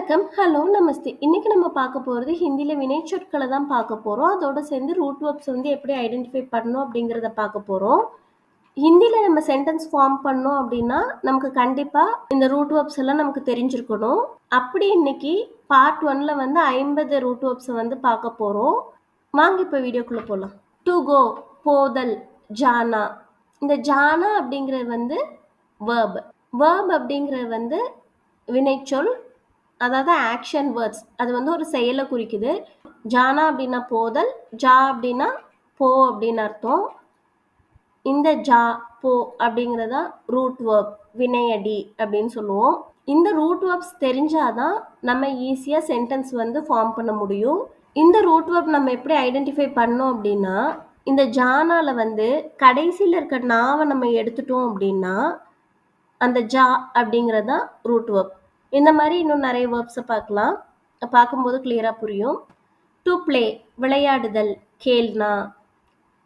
வணக்கம். ஹலோ, நமஸ்தே. இன்னைக்கு நம்ம பார்க்க போறது ஹிந்தில வினைச்சொற்கள தான் பார்க்க போறோம். அதோட சேர்ந்து ரூட் வெர்ப்ஸ் எப்படி ஐடென்டிஃபை பண்ணணும் அப்படிங்கிறத பார்க்க போறோம். ஹிந்தில நம்ம சென்டென்ஸ் ஃபார்ம் பண்ணோம் அப்படின்னா, நமக்கு கண்டிப்பா இந்த ரூட் வெர்ப்ஸ் எல்லாம் நமக்கு தெரிஞ்சிருக்கணும். அப்படி இன்னைக்கு பார்ட் 1ல 50 ரூட் வெர்ப்ஸ பார்க்க போறோம். வாங்க இப்ப வீடியோக்குள்ள போலாம். டு கோ போதல், ஜானா. இந்த ஜானா அப்படிங்கிறது வெர்ப். வெர்ப் அப்படிங்கிறது வினைச்சொல். அதாவது ஆக்ஷன் வேர்ட்ஸ். அது ஒரு செயலை குறிக்குது. ஜானா அப்படின்னா போதல், ஜா அப்படின்னா போ அப்படின்னு அர்த்தம். இந்த ஜா போ அப்படிங்கிறதா ரூட் வேர்ப், வினையடி அப்படின்னு சொல்லுவோம். இந்த ரூட் வேர்ப்ஸ் தெரிஞ்சாதான் நம்ம ஈஸியா சென்டென்ஸ் ஃபார்ம் பண்ண முடியும். இந்த ரூட் வேர்ப் நம்ம எப்படி ஐடென்டிஃபை பண்ணோம் அப்படின்னா, இந்த ஜானால கடைசியில் இருக்க நாவை நம்ம எடுத்துட்டோம் அப்படின்னா அந்த ஜா அப்படிங்கிறதா ரூட் வேர்ப். இந்த மாதிரி இன்னும் நிறைய வேர்ப்ஸை பார்க்கலாம். பார்க்கும்போது கிளியரா புரியும். டு பிளே விளையாடுதல், கேல்னா.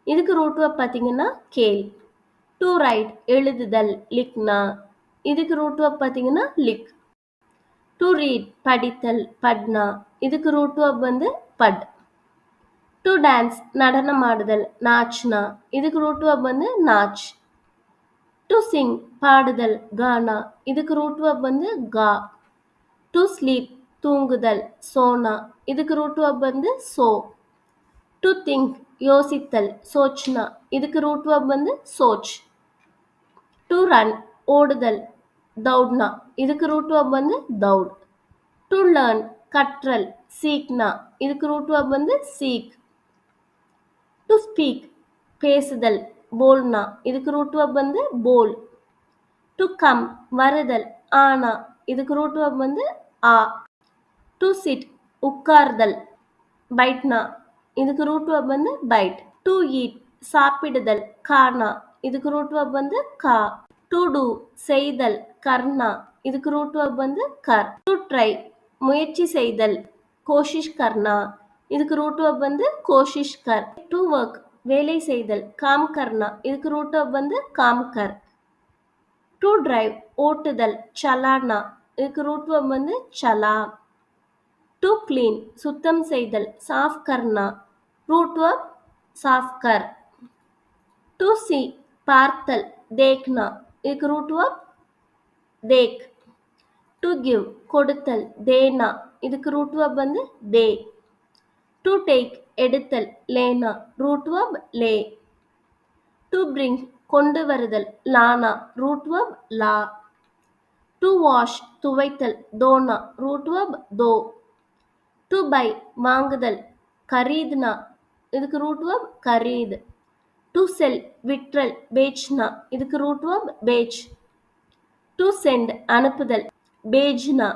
இதுக்கு ரூட் வேர்ப் பார்த்தீங்கன்னா கேல். டு ரைட் எழுதுதல், லிக்னா. இதுக்கு ரூட் வேர்ப் பார்த்தீங்கன்னா லிக். டு ரீட் படித்தல், பட்னா. இதுக்கு ரூட் வேர்ப் பட். டு டான்ஸ் நடனம் ஆடுதல், நாச்னா. இதுக்கு ரூட் வேர்ப் நாச். டு சிங் பாடுதல், கானா. இதுக்கு ரூட் வேர்ப் கா. டு ஸ்லீப் தூங்குதல், சோனா. இதுக்கு ரூட் வேர்ப் சோ. டு திங்க் யோசித்தல், சோச்னா. இதுக்கு ரூட் வேர்ப் சோச். டு ரன் ஓடுதல், தௌட்னா. இதுக்கு ரூட் வேர்ப் தௌட். டு லேர்ன் கற்றல், சீக்னா. இதுக்கு ரூட் வேர்ப் சீக். டு ஸ்பீக் பேசுதல், போல்னா. இதுக்கு ரூட் வேர்ப் போல். டு கம் வருதல், ஆனா. இதுக்கு ரூட் வேர்ப் ஆ. டு சிட் உட்கார்தல், பைட்னா. இதுக்கு ரூட் வேர்ப் பைட். டு ஈட் சாப்பிடுதல், கானா. இதுக்கு ரூட் வேர்ப் கா. டு டூ செய்தல், கர்னா. இதுக்கு ரூட் வேர்ப் கர். டு ட்ரை முயற்சி செய்தல், கோஷிஷ் கர்னா. இதுக்கு ரூட் வேர்ப் கோஷிஷ் கர். டு ஒர்க் வேலை செய்தல், காம் கர்னா. இதுக்கு ரூட் வேர்ப் காம் கர். டு டிரைவ் ஓட்டுதல், சலானா. இதுக்கு ரூட் வேர்ப் சலா. டு கிளீன் சுத்தம் செய்தல், சாஃப் கர்னா. ரூட் வேர்ப் சாஃப் கர். டு சி பார்த்தல், தேக்னா. இதுக்கு ரூட் வேர்ப் தேக். டு கிவ் கொடுத்தல், தேனா. இதுக்கு ரூட் வேர்ப் தே. டு டேக் எடுத்தல், லேனா. ரூட் வேர்ப் லே. டு பிரிங் கொண்டு வருதல், லானா. ரூட் வேர்ப் லா. டு வாஷ் துவைத்தல், தோனா. ரூட் வேர்ப் தோ. டு பை வாங்குதல், கரீத்னா. இதுக்கு ரூட் வேர்ப் கரீத். டு செல் விற்றல், பேச்னா. இதுக்கு ரூட் வேர்ப் பேச். டு சென்ட் அனுப்புதல், பேஜ்னா.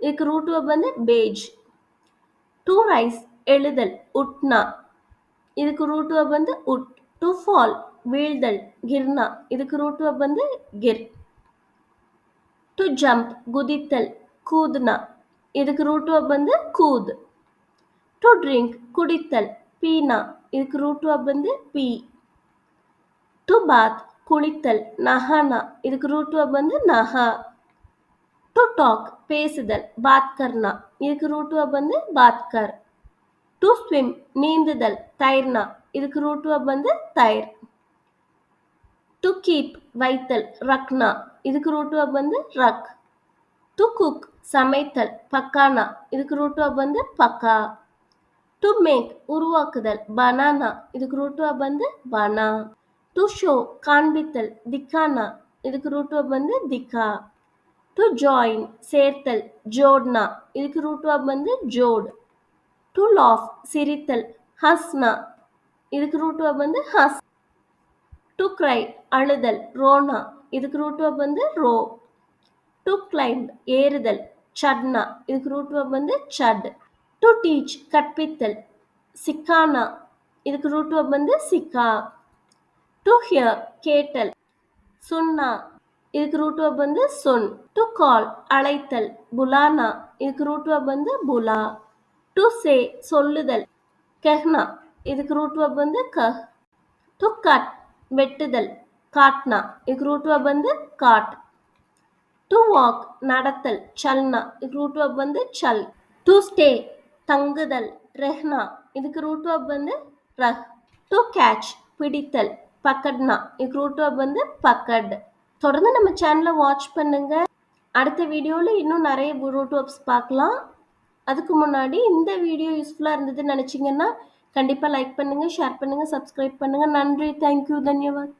இதுக்கு ரூட் வேர்ப் பேஜ். டு ரைஸ் எழுதல், உட்னா. இதுக்கு ரூட் வேர்ப் உட். டு ஃபால் வீழ்தல், கிர்னா. இதுக்கு ரூட் வேர்ப் கிர். டு ஜம்ப் குதித்தல், கூத்னா. இதுக்கு ரூட் வேர்ப் கூத். டு ட்ரிங்க் குடித்தல், பீனா. இதுக்கு ரூட் வேர்ப் பீ. டு பாத் குளித்தல், நஹானா. இதுக்கு ரூட் வேர்ப் நஹா. டு டாக் பேசுதல், பாத் கர்னா. இதுக்கு ரூட் வேர்ப் பாத் கர். டு ஸ்விம் நீந்துதல், தைர்னா. இதுக்கு ரூட் வேர்ப் தைர். டு கீப் வைத்தல், ரக்னா. இதுக்கு ரூட் வேர்ப் ரக். டு குக் சமைத்தல், பக்கானா. இதுக்கு ரூட் வேர்ப் பக்கா. டு மேக் உருவாக்குதல், பனானா. இதுக்கு root verb Panaah. To show காண்பித்தல், திக்கானா. இதுக்கு ரூட் வேர்ப் திக்கா. டு ஜாயின் சேர்த்தல், ஜோட்னா. இதுக்கு ரூட் வேர்ப் ஜோட். டு லாஃப் சிரித்தல், ஹஸ்னா. இதுக்கு ரூட் வேர்ப் ஹஸ். டு கிரை அழுதல், ரோனா. இதுக்கு ரூட் வேர்ப் ரோ. டு கிளைம்ப் ஏறுதல், சட்னா. இதுக்கு ரூட் வேர்ப் சட். டு டீச் கற்பித்தல், சிக்கானா. இதுக்கு ரூட் வேர்ப் சிக்கா. டு ஹியர் கேட்டல், சுன்னா. இதுக்கு ரூட் வேர்ப் சுன். டு கால் அழைத்தல், புலானா. இதுக்கு ரூட் வேர்ப் புலா. டு சே சொல்லுதல், கெஹ்னா. இதுக்கு ரூட் வேர்ப் கஹ். டு கட் வெட்டுதல், காட்னா. இதுக்கு ரூட் வேர்ப் காட். டு வாக் நடத்தல் சல்னா இதுக்கு ரூட் verb வந்து சல். டு ஸ்டே தங்குதல் ரெஹ்னா இதுக்கு ரூட் verb வந்து ரஹ். டு கேட்ச் பிடித்தல் பக்கட்னா இதுக்கு ரூட் verb வந்து பக்கட். தொடர்ந்து நம்ம சேனலை வாட்ச் பண்ணுங்க. அடுத்த வீடியோவில் இன்னும் நிறைய ரூட் verbs பார்க்கலாம். அதுக்கு முன்னாடி இந்த வீடியோ யூஸ்ஃபுல்லாக இருந்ததுன்னு நினச்சிங்கன்னா கண்டிப்பாக லைக் பண்ணுங்கள், ஷேர் பண்ணுங்கள், சப்ஸ்கிரைப் பண்ணுங்கள். நன்றி, தேங்க்யூ, தன்யவாத்.